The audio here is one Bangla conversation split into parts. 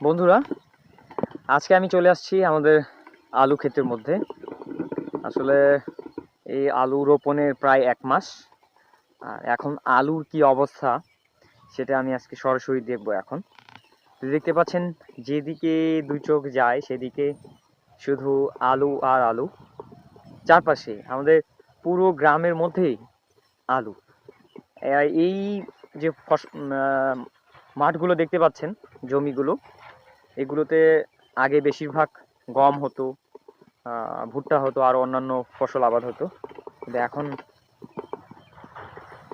বন্ধুরা, আজকে আমি চলে আসছি আমাদের আলু ক্ষেতের মধ্যে। আসলে এই আলু রোপণের প্রায় 1 মাস। আর এখন আলুর কি অবস্থা সেটা আমি আজকে সরাসরি দেখব। এখন দেখতে পাচ্ছেন, যেদিকে দুই চোখ যায় সেদিকে শুধু আলু আর আলু। চারপাশে আমাদের পুরো গ্রামের মধ্যেই আলু। এই যে মাঠগুলো দেখতে পাচ্ছেন, জমিগুলো, এগুলোতে আগে বেশিরভাগ গম হতো, ভুট্টা হতো, আর অন্যান্য ফসল আবাদ হতো। কিন্তু এখন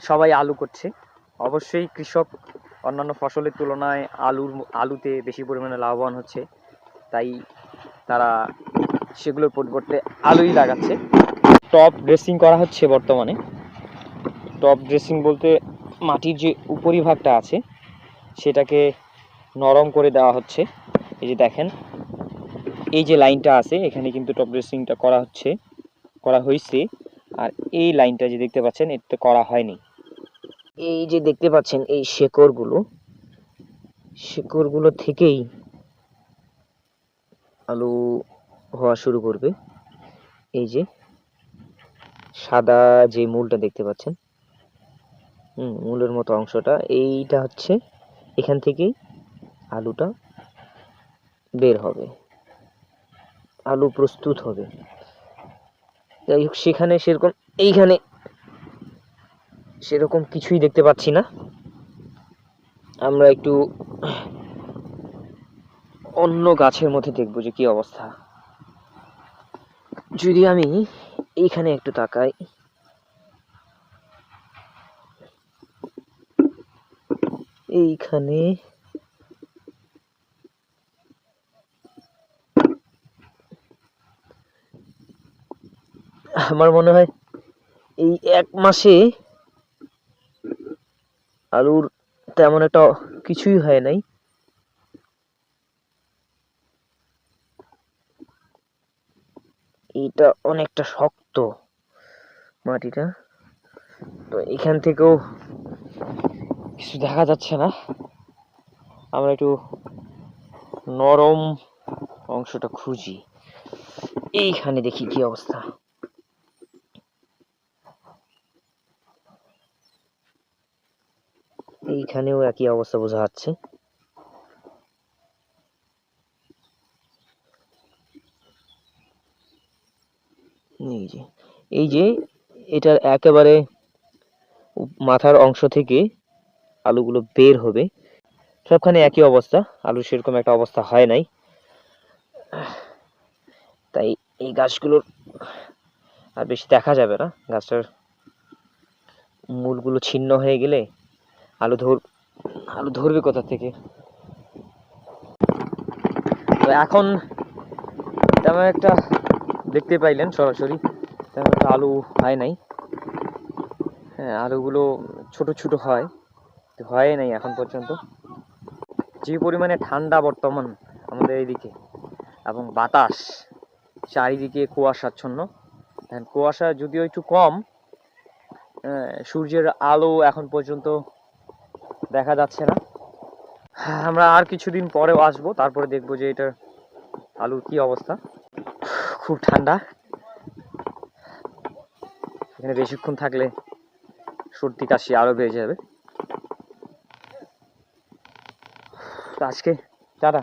সবাই আলু করছে। অবশ্যই কৃষক অন্যান্য ফসলের তুলনায় আলুতে বেশি পরিমাণে লাভবান হচ্ছে, তাই তারা সেগুলোর পরিবর্তে আলুই লাগাচ্ছে। টপ ড্রেসিং করা হচ্ছে বর্তমানে। টপ ড্রেসিং বলতে মাটির যে উপরিভাগটা আছে সেটাকে নরম করে দেওয়া হচ্ছে। এই যে দেখেন, এই যে লাইনটা আছে এখানে কিন্তু টপ ড্রেসিংটা করা হয়েছে। আর এই লাইনটা যে দেখতে পাচ্ছেন এটা করা হয়নি। এই যে দেখতে পাচ্ছেন এই শেকড়গুলো থেকেই আলু হওয়া শুরু করবে। এই যে সাদা যে মূলটা দেখতে পাচ্ছেন, মূলের মতো অংশটা, এইটা হচ্ছে এখান থেকেই আলুটা বের হবে, আলু প্রস্তুত হবে। যাই হোক, এইখানে সেরকম কিছুই দেখতে পাচ্ছি না। আমরা একটু অন্য গাছের মধ্যে দেখবো যে কি অবস্থা। যদি আমি এইখানে একটু তাকাই, এইখানে আমার মনে হয় এই 1 মাসে আলুর তেমন একটা কিছুই হয় নাই। এটা অনেকটা শক্ত মাটিটা, তো এখান থেকেও কিছু দেখা যাচ্ছে না। আমরা একটু নরম অংশটা খুঁজি। এইখানে দেখি কি অবস্থা। এইখানেও একই অবস্থা বোঝা যাচ্ছে। এই যে এটার একেবারে মাথার অংশ থেকে আলুগুলো বের হবে। সবখানে একই অবস্থা, আলুর সেরকম একটা অবস্থা হয় নাই। তাই এই গাছগুলোর আর বেশি দেখা যাবে না। গাছটার মূলগুলো ছিন্ন হয়ে গেলে আলু ধরবে কোথা থেকে? তো এখন তেমন একটা দেখতে পাইলেন সরাসরি তেমন একটা আলু হয় নাই। হ্যাঁ, আলুগুলো ছোট ছোট হয় নাই এখন পর্যন্ত। যে পরিমাণে ঠান্ডা বর্তমান আমাদের এইদিকে, এবং বাতাস, চারিদিকে কুয়াশাচ্ছন্ন। কুয়াশা যদিও একটু কম, সূর্যের আলো এখন পর্যন্ত দেখা যাচ্ছে না। আমরা আর কিছুদিন পরেও আসবো, তারপরে দেখবো যে এটার আলুর কি অবস্থা। খুব ঠান্ডা, এখানে বেশিক্ষণ থাকলে সর্দি কাশি আরো বেড়ে যাবে। তো আজকে টাটা।